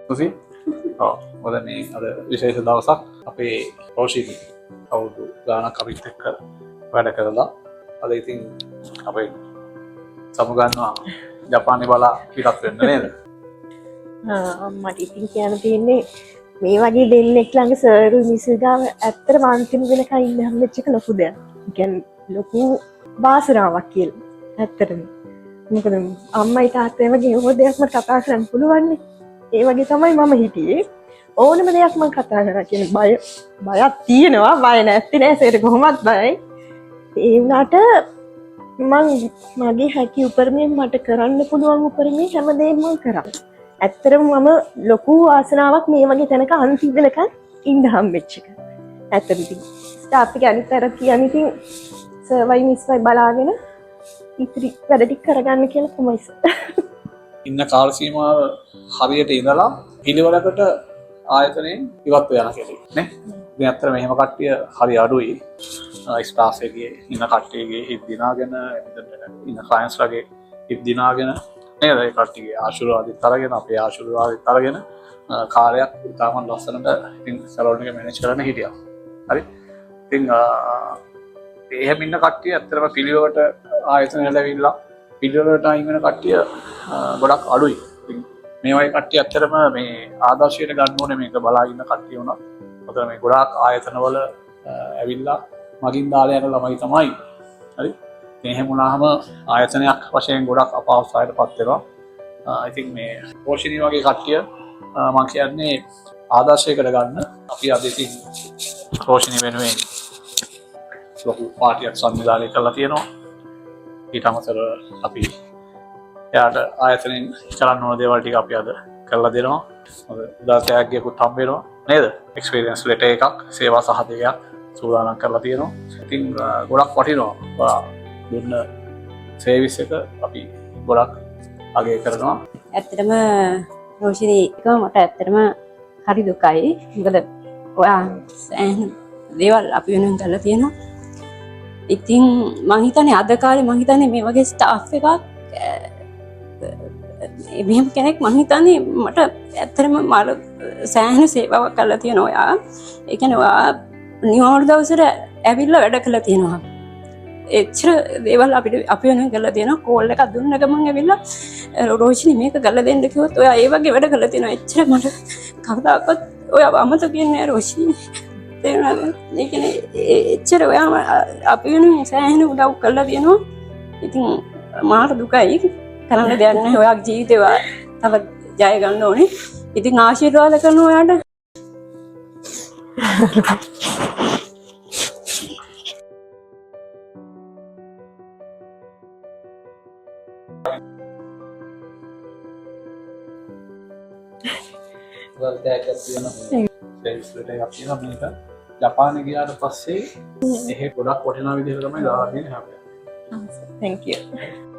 සුසි මොකද මේ අද විශේෂ දවසක් අපේ රෝෂිනී අවුරුදු ගානක් අපිත් එක්ක වැඩ කරලා අද ඉතින් අපේ සමුගන්නවා ජපානයේ බලා පිටත් වෙන්න නේද? මට ඉතින් කියන්න තියෙන්නේ මේ වගේ දෙන්නෙක් ළඟ සර්රු මිසුගාව ඇත්තටම අන්තිම වෙනකන් ඉන්න හැමෙච්ච එක ලොකු දෙයක්. කියන්නේ ලොකු වාසනාවක් කියලා. ඇත්තටම. මොකද අම්මයි තාත්තයි වගේ ඕන දෙයක් මට කතා කරන්න පුළුවන් නේ. ඒ වගේ තමයි මම හිටියේ. ඕනම දෙයක් මම කතා කරා කියන්නේ බයක් තියෙනවා. බය නැති නෑ. ඒක කොහොමත් බයයි. ඒ වුණාට මගේ හැකි උපරිමයෙන් මට කරන්න පුළුවන් උපරිමයෙන් හැමදේම මම කරා. ඇත්තටම මම ලොකු ආසනාවක් මේ වගේ තැනක අන්තිම වෙනකන් ඉන්න හම්බෙච්ච එක. ඇත්තටම ඉතින් ස්ටාෆ් එක අනිත් අර කියන්නේ ඉතින් සර්වයි මිස්වයි බලාගෙන ඉතිරි වැඩ ටික කරගන්න කියලා තමයි ඉන්න කාල සීමාව හරියට ඉඳලා පිළිවෙලකට ආයතනයෙන් ඉවත් වෙනවා කියන්නේ නේ. ඉතින් ඇත්තට මෙහෙම කට්ටිය හරි අඩුයි. ස්ටාෆ් එකේ ඉන්න කට්ටියගේ හිත් දිනාගෙන ඉන්න ක්ලයන්ට්ස් ලගේ හිත් දිනාගෙන නේද ඒ කට්ටියගේ ආශිර්වාදිත අරගෙන අපේ ආශිර්වාදිත අරගෙන කාර්යයක් ඉතාමත් ලස්සනට ඉතින් සලෝන් එක මැනේජ් කරන්න හිටියා. හරි. ඉතින් එහෙම ඉන්න කට්ටිය ඇත්තටම පිළිවෙලට ආයතනවල ඇවිල්ලා පිළිවෙලට අයින් වෙන කට්ටිය ගොඩක් අඩුයි. ඉතින් මේ වගේ කට්ටිය ඇත්තටම මේ ආදර්ශයට ගන්න ඕනේ මේක බලා ඉන්න කට්ටිය උනත්. මොකද මේ ගොඩාක් ආයතනවල ඇවිල්ලා මගින් දාලා යන ළමයි තමයි. හරි. එහෙම වුණාම ආයතනයක් වශයෙන් ගොඩක් අපහසුතාවයටපත් වෙනවා. ඉතින් මේ රෝෂිනී වගේ කට්ටිය මම කියන්නේ ආදර්ශයකට ගන්න අපි අද ඉතින් රෝෂිනී වෙනුවෙන් ලොකු පාටියක් සංවිධානය කරලා තියෙනවා. ඊට අමතරව අපි එයාට ආයතනයෙන් කරන්න ඕන දේවල් ටික අපි අද කරලා දෙනවා. මොකද උදාසයක්ගේකුත් හම්බ වෙනවා නේද? එක්ස්පීරියන්ස් ලෙටර් එකක්, සේවා සහතිකයක් සූදානම් කරලා තියෙනවා. ඉතින් ගොඩක් වටිනවා. ඔයා දුන්න සර්විස් එක අපි ගොඩක් අගය කරනවා. ඇත්තටම රෝෂිනී එක මට ඇත්තටම හරි දුකයි. මොකද ඔයා දේවල් අපි වෙනුවෙන් කරලා තියෙනවා. ඉතින් මං හිතන්නේ අද කාලේ මං හිතන්නේ මේ වගේ ස්ටාෆ් එකක් මෙහෙම කෙනෙක් මං හිතන්නේ මට ඇත්තටම මාර සෑහෙන සේවාවක් කරලා තියෙනවා ඔයා. ඒ කියන්නේ ඔයා නිවාඩු දවසට ඇවිල්ලා වැඩ කළා තියෙනවා. එච්චර දේවල් අපිට අපි වෙනුවෙන් කරලා තියෙනවා. කෝල් එකක් දුන්න ගමන් ඇවිල්ලා රෝෂිනී මේක කරලා දෙන්න කිව්වොත් ඔයා ඒ වගේ වැඩ කරලා තියෙනවා. එච්චර මට කවදාකවත් ඔයා අමතක වෙන්නේ නැහැ රෝෂිනී. තේරුණාද? ඒ කියන්නේ එච්චර ඔයා අපි වෙනුවෙන් සෑහෙන උදව් කරලා තියෙනවා. ඉතින් මාර දුකයි. කරන්න දෙයක් නැහැ. ඔයාගේ ජීවිතේ තව ජය ගන්න ඕනේ. ඉතින් ආශිර්වාද කරනවා ඔයාට. ජපානයේ ගියාට පස්සේ එහෙ ගොඩක් වටිනා විදිහට තමයි දාලා තියෙන්නේ හැබැයි. Thank you.